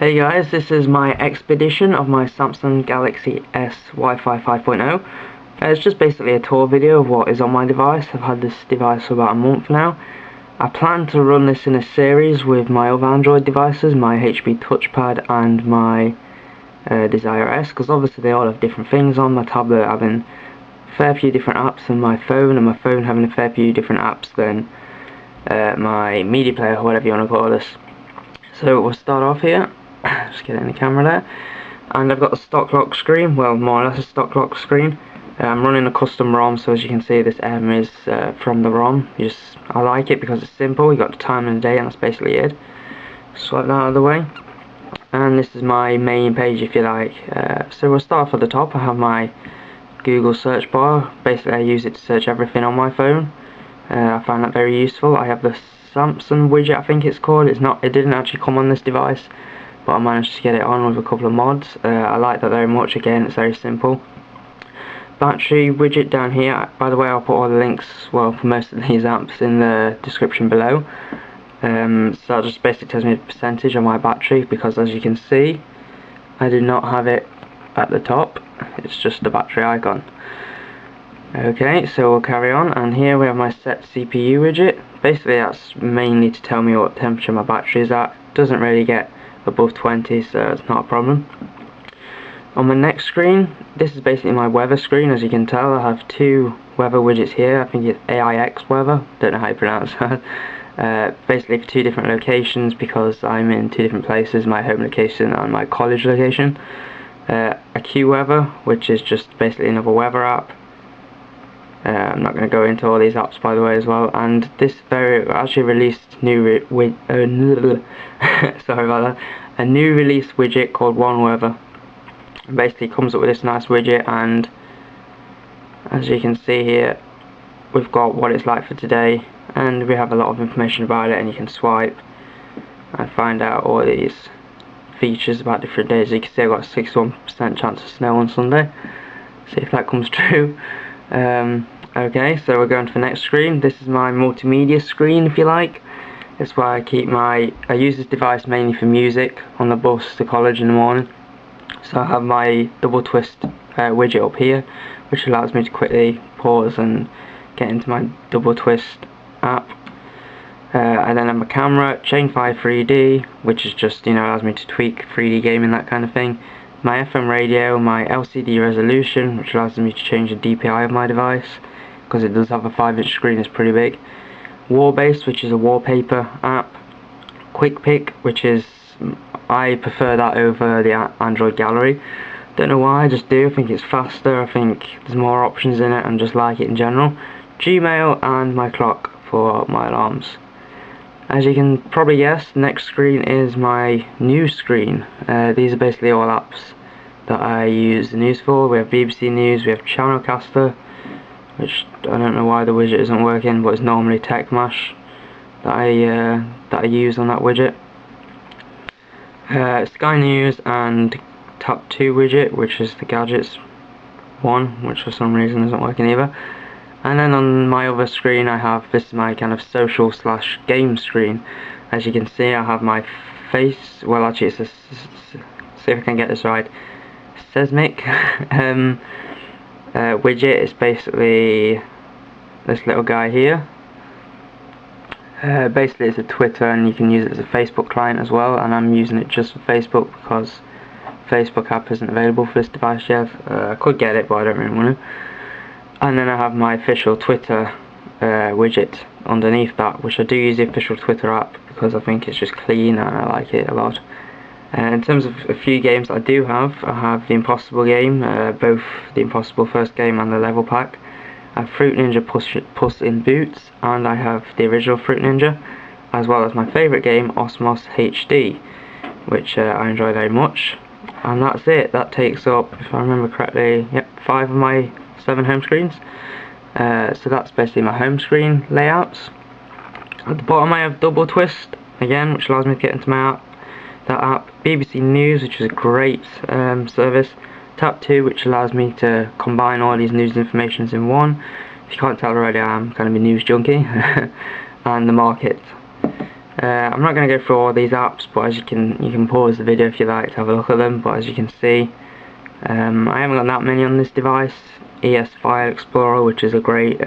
Hey guys, this is my expedition of my Samsung Galaxy S Wi-Fi 5.0. It's just basically a tour video of what is on my device. I've had this device for about a month now. I plan to run this in a series with my other Android devices, my HP touchpad and my Desire S, because obviously they all have different things on. My tablet having a fair few different apps than my phone, and my phone having a fair few different apps than my media player, or whatever you want to call this. So we'll start off here. Just get it in the camera there, and I've got the stock lock screen, well, more or less a stock lock screen. I'm running a custom ROM, so as you can see this M is from the ROM. I like it because it's simple. You got the time and the day, and that's basically it. Swipe that out of the way, and this is my main page, if you like. So we'll start off at the top. I have my Google search bar. Basically I use it to search everything on my phone. I find that very useful. I have the Samsung widget, I think it's called. It didn't actually come on this device, but I managed to get it on with a couple of mods. I like that very much. Again, it's very simple. Battery widget down here. By the way, I'll put all the links, well, for most of these apps in the description below. So that just basically tells me the percentage of my battery, because as you can see, I do not have it at the top. It's just the battery icon. Okay, so we'll carry on, and here we have my set CPU widget. Basically that's mainly to tell me what temperature my battery is at. Doesn't really get above 20, so it's not a problem. On the next screen, this is basically my weather screen. As you can tell, I have two weather widgets here. I think it's AIX weather, don't know how you pronounce that. Basically for two different locations, because I'm in two different places, my home location and my college location. AccuWeather, which is just basically another weather app. I'm not going to go into all these apps, by the way, as well. And this actually released sorry about that, a new release widget called One Weather. Basically comes up with this nice widget, and as you can see here, we've got what it's like for today, and we have a lot of information about it, and you can swipe and find out all these features about different days. As you can see, I've got a 61% chance of snow on Sunday. See if that comes true. Okay, so we're going to the next screen. This is my multimedia screen, if you like. It's where I use this device mainly for music on the bus to college in the morning. So I have my double twist widget up here, which allows me to quickly pause and get into my double twist app. I then have my camera, Chain 5 3D, which is just, allows me to tweak 3D gaming, that kind of thing. My FM radio, my LCD resolution, which allows me to change the DPI of my device, because it does have a 5-inch screen, it's pretty big. Wallbase, which is a wallpaper app. Quick Pick, which is, I prefer that over the Android gallery. Don't know why, I just do. I think it's faster, I think there's more options in it, and just like it in general. Gmail, and my clock for my alarms. As you can probably guess, the next screen is my news screen. These are basically all apps that I use the news for. We have BBC News, we have Channelcaster, which I don't know why the widget isn't working, but it's normally TechMash that I use on that widget. Sky News and Tap 2 widget, which is the gadgets one, which for some reason isn't working either. And then on my other screen this is my kind of social / game screen. As you can see, I have my face, well actually it's see if I can get this right, seismic widget. It's basically this little guy here. Basically it's a Twitter, and you can use it as a Facebook client as well, and I'm using it just for Facebook because Facebook app isn't available for this device yet. I could get it, but I don't really want to. And then I have my official Twitter widget underneath that, which I do use the official Twitter app because I think it's just clean and I like it a lot. In terms of a few games I do have, I have the Impossible game, both the Impossible first game and the level pack. I have Fruit Ninja Puss in Boots, and I have the original Fruit Ninja, as well as my favourite game, Osmos HD, which I enjoy very much. And that's it. That takes up, if I remember correctly, 5 of my 7 home screens. So that's basically my home screen layouts. At the bottom I have Double Twist again, which allows me to get into my app. BBC News, which is a great service. Tap 2, which allows me to combine all these news informations in one. If you can't tell already, I'm kind of a news junkie. And the market. I'm not going to go through all these apps, but as you can pause the video if you like to have a look at them. But as you can see, I haven't got that many on this device. ES File Explorer, which is a great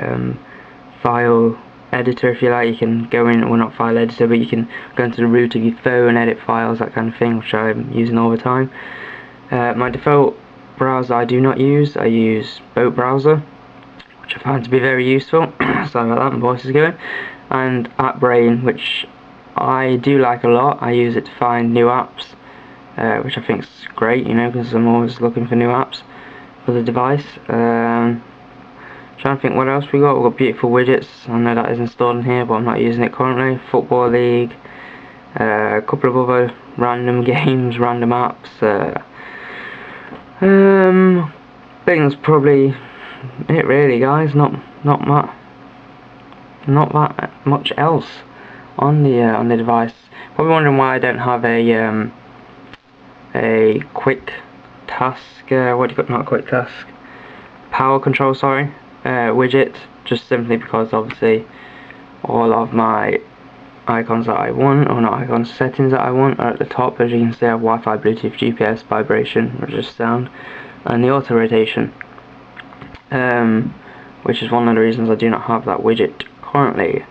file editor if you like. You can go in, well, not file editor, but you can go into the root of your phone, edit files, that kind of thing, which I'm using all the time. My default browser I do not use. I use Boat browser, which I find to be very useful. Sorry about that, my voice is going. And AppBrain, which I do like a lot. I use it to find new apps, which I think is great, you know, because I'm always looking for new apps for the device. Trying to think what else we got. We've got beautiful widgets. I know that is installed in here, but I'm not using it currently. Football League, a couple of other random games, random apps. I think that's probably it, really, guys. Not that much else on the device. Probably wondering why I don't have a quick task. What do you got? Not a quick task. Power control, sorry. Widget. Just simply because obviously all of my icons that I want, or not icons, settings that I want are at the top. As you can see, I have Wi-Fi, Bluetooth, GPS, vibration, which is sound, and the auto rotation, which is one of the reasons I do not have that widget currently.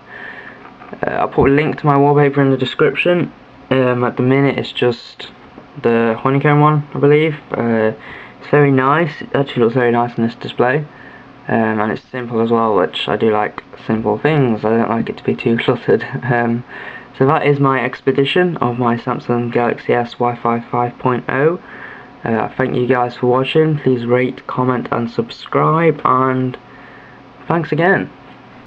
I'll put a link to my wallpaper in the description. At the minute it's just the honeycomb one, I believe. It's very nice. It actually looks very nice in this display. And it's simple as well, which I do like simple things. I don't like it to be too cluttered. So that is my expedition of my Samsung Galaxy S Wi-Fi 5.0. Thank you guys for watching. Please rate, comment and subscribe, and thanks again.